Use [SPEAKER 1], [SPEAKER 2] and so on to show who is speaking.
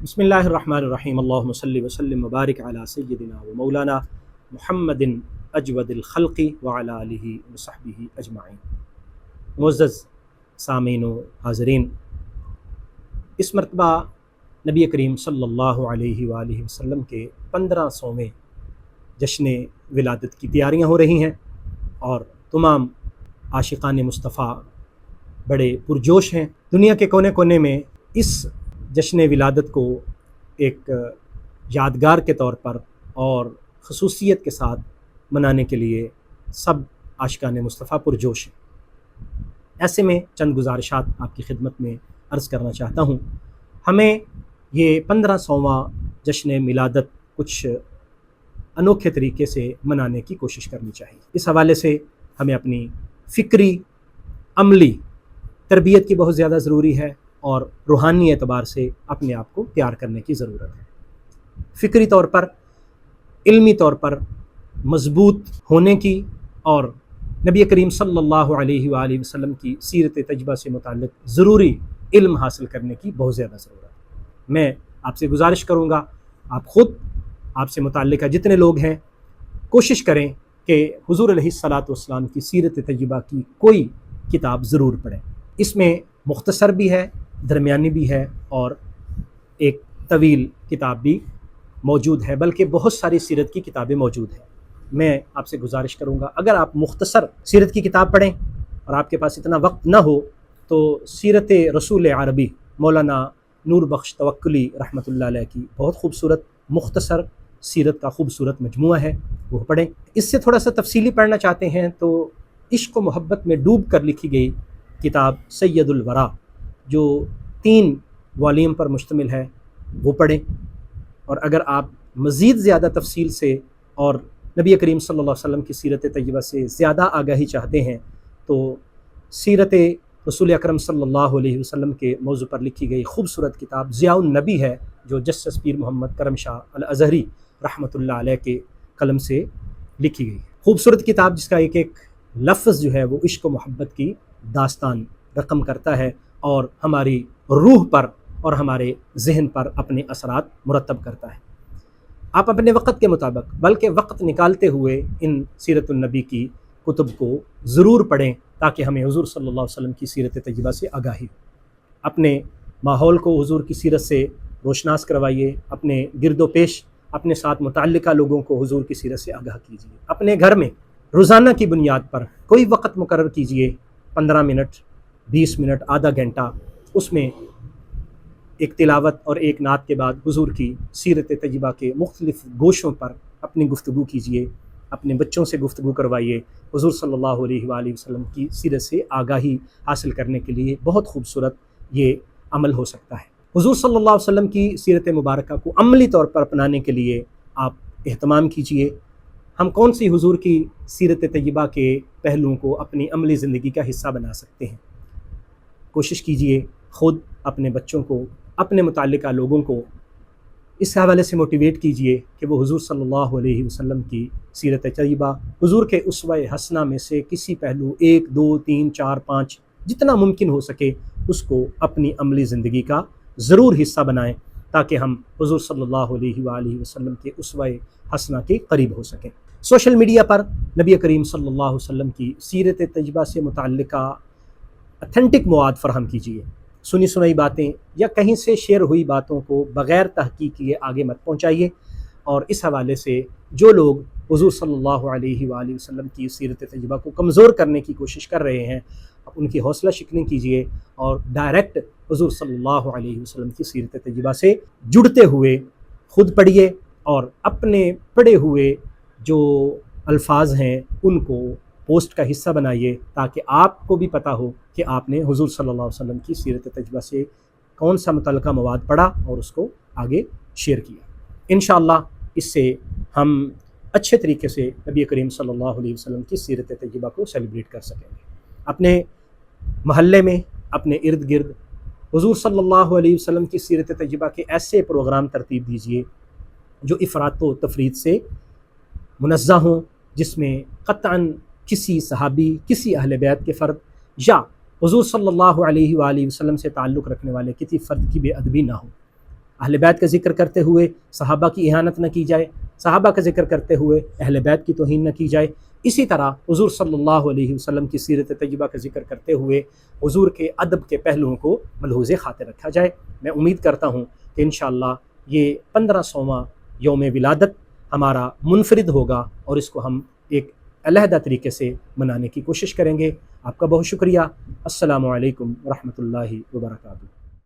[SPEAKER 1] بسم اللہ الرحمن الرحیم اللہم صلی وسلم وبارک علی سیدنا و مولانا محمد اجود الخلق وعلی آلہ وصحبہ اجمعین۔ معزز سامعین و حاضرین، اس مرتبہ نبی کریم صلی اللہ علیہ وآلہ وسلم کے 1500ویں جشن ولادت کی تیاریاں ہو رہی ہیں اور تمام عاشقان مصطفیٰ بڑے پرجوش ہیں۔ دنیا کے کونے کونے میں اس جشن ولادت کو ایک یادگار کے طور پر اور خصوصیت کے ساتھ منانے کے لیے سب عاشقان مصطفیٰ پرجوش ہیں۔ ایسے میں چند گزارشات آپ کی خدمت میں عرض کرنا چاہتا ہوں۔ ہمیں یہ 1500واں جشن میلادت کچھ انوکھے طریقے سے منانے کی کوشش کرنی چاہیے۔ اس حوالے سے ہمیں اپنی فکری عملی تربیت کی بہت زیادہ ضروری ہے اور روحانی اعتبار سے اپنے آپ کو تیار کرنے کی ضرورت ہے۔ فکری طور پر، علمی طور پر مضبوط ہونے کی اور نبی کریم صلی اللہ علیہ وآلہ وسلم کی سیرت طیبہ سے متعلق ضروری علم حاصل کرنے کی بہت زیادہ ضرورت ہے۔ میں آپ سے گزارش کروں گا، آپ خود، آپ سے متعلقہ جتنے لوگ ہیں، کوشش کریں کہ حضور علیہ الصلاۃ والسلام کی سیرت طیبہ کی کوئی کتاب ضرور پڑھیں۔ اس میں مختصر بھی ہے، درمیانی بھی ہے اور ایک طویل کتاب بھی موجود ہے، بلکہ بہت ساری سیرت کی کتابیں موجود ہیں۔ میں آپ سے گزارش کروں گا، اگر آپ مختصر سیرت کی کتاب پڑھیں اور آپ کے پاس اتنا وقت نہ ہو تو سیرت رسول عربی مولانا نور بخش توکلی رحمۃ اللہ علیہ کی بہت خوبصورت مختصر سیرت کا خوبصورت مجموعہ ہے، وہ پڑھیں۔ اس سے تھوڑا سا تفصیلی پڑھنا چاہتے ہیں تو عشق و محبت میں ڈوب کر لکھی گئی کتاب سید الورا جو 3 والیوم پر مشتمل ہے، وہ پڑھیں۔ اور اگر آپ مزید زیادہ تفصیل سے اور نبی کریم صلی اللہ علیہ وسلم کی سیرت طیبہ سے زیادہ آگاہی چاہتے ہیں تو سیرت رسول اکرم صلی اللہ علیہ وسلم کے موضوع پر لکھی گئی خوبصورت کتاب ضیاء النبی ہے، جو جسس پیر محمد کرم شاہ الازہری رحمۃ اللہ علیہ کے قلم سے لکھی گئی خوبصورت کتاب، جس کا ایک ایک لفظ جو ہے وہ عشق و محبت کی داستان رقم کرتا ہے اور ہماری روح پر اور ہمارے ذہن پر اپنے اثرات مرتب کرتا ہے۔ آپ اپنے وقت کے مطابق، بلکہ وقت نکالتے ہوئے ان سیرت النبی کی کتب کو ضرور پڑھیں تاکہ ہمیں حضور صلی اللہ علیہ وسلم کی سیرت طیبہ سے آگاہی ہو۔ اپنے ماحول کو حضور کی سیرت سے روشناس کروائیے، اپنے گرد و پیش، اپنے ساتھ متعلقہ لوگوں کو حضور کی سیرت سے آگاہ کیجیے۔ اپنے گھر میں روزانہ کی بنیاد پر کوئی وقت مقرر کیجیے، 15 منٹ، 20 منٹ، آدھا گھنٹہ، اس میں ایک تلاوت اور ایک نعت کے بعد حضور کی سیرت طیبہ کے مختلف گوشوں پر اپنی گفتگو کیجیے، اپنے بچوں سے گفتگو کروائیے۔ حضور صلی اللہ علیہ وآلہ وسلم کی سیرت سے آگاہی حاصل کرنے کے لیے بہت خوبصورت یہ عمل ہو سکتا ہے۔ حضور صلی اللہ علیہ وسلم کی سیرت مبارکہ کو عملی طور پر اپنانے کے لیے آپ اہتمام کیجیے۔ ہم کون سی حضور کی سیرت طیبہ کے پہلوؤں کو اپنی عملی زندگی کا حصہ بنا سکتے ہیں؟ کوشش کیجیے خود، اپنے بچوں کو، اپنے متعلقہ لوگوں کو اس حوالے سے موٹیویٹ کیجیے کہ وہ حضور صلی اللہ علیہ وسلم کی سیرت طیبہ، حضور کے اسوہ حسنہ میں سے کسی پہلو 1، 2، 3، 4، 5 جتنا ممکن ہو سکے اس کو اپنی عملی زندگی کا ضرور حصہ بنائیں تاکہ ہم حضور صلی اللہ علیہ وآلہ وسلم کے اسوہ حسنہ کے قریب ہو سکیں۔ سوشل میڈیا پر نبی کریم صلی اللہ علیہ وسلم کی سیرت طیبہ سے متعلقہ اتھینٹک مواد فراہم کیجیے۔ سنی سنائی باتیں یا کہیں سے شیئر ہوئی باتوں کو بغیر تحقیق کیے آگے مت پہنچائیے، اور اس حوالے سے جو لوگ حضور صلی اللہ علیہ وآلہ وسلم کی سیرت طیبہ کو کمزور کرنے کی کوشش کر رہے ہیں، ان کی حوصلہ شکنی کیجیے اور ڈائریکٹ حضور صلی اللہ علیہ وسلم کی سیرت طیبہ سے جڑتے ہوئے خود پڑھیے اور اپنے پڑھے ہوئے جو الفاظ ہیں ان کو پوسٹ کا حصہ بنائیے تاکہ آپ کو بھی پتہ ہو کہ آپ نے حضور صلی اللہ علیہ وسلم کی سیرت طیبہ سے کون سا متعلقہ مواد پڑھا اور اس کو آگے شیئر کیا۔ انشاءاللہ اس سے ہم اچھے طریقے سے نبی کریم صلی اللہ علیہ وسلم کی سیرت طیبہ کو سیلیبریٹ کر سکیں گے۔ اپنے محلے میں، اپنے ارد گرد حضور صلی اللہ علیہ وسلم کی سیرت طیبہ کے ایسے پروگرام ترتیب دیجیے جو افراط و تفریط سے منزہ ہوں، جس میں قطعاً کسی صحابی، کسی اہل بیت کے فرد یا حضور صلی اللہ علیہ وآلہ وسلم سے تعلق رکھنے والے کسی فرد کی بے ادبی نہ ہو۔ اہل بیت کا ذکر کرتے ہوئے صحابہ کی اہانت نہ کی جائے، صحابہ کا ذکر کرتے ہوئے اہل بیت کی توہین نہ کی جائے۔ اسی طرح حضور صلی اللہ علیہ وسلم کی سیرت طیبہ کا ذکر کرتے ہوئے حضور کے ادب کے پہلوؤں کو ملحوظ خاطر رکھا جائے۔ میں امید کرتا ہوں کہ انشاءاللہ یہ 1500واں یوم ولادت ہمارا منفرد ہوگا اور اس کو ہم ایک علیحدہ طریقے سے منانے کی کوشش کریں گے۔ آپ کا بہت شکریہ۔ السلام علیکم ورحمۃ اللہ وبرکاتہ۔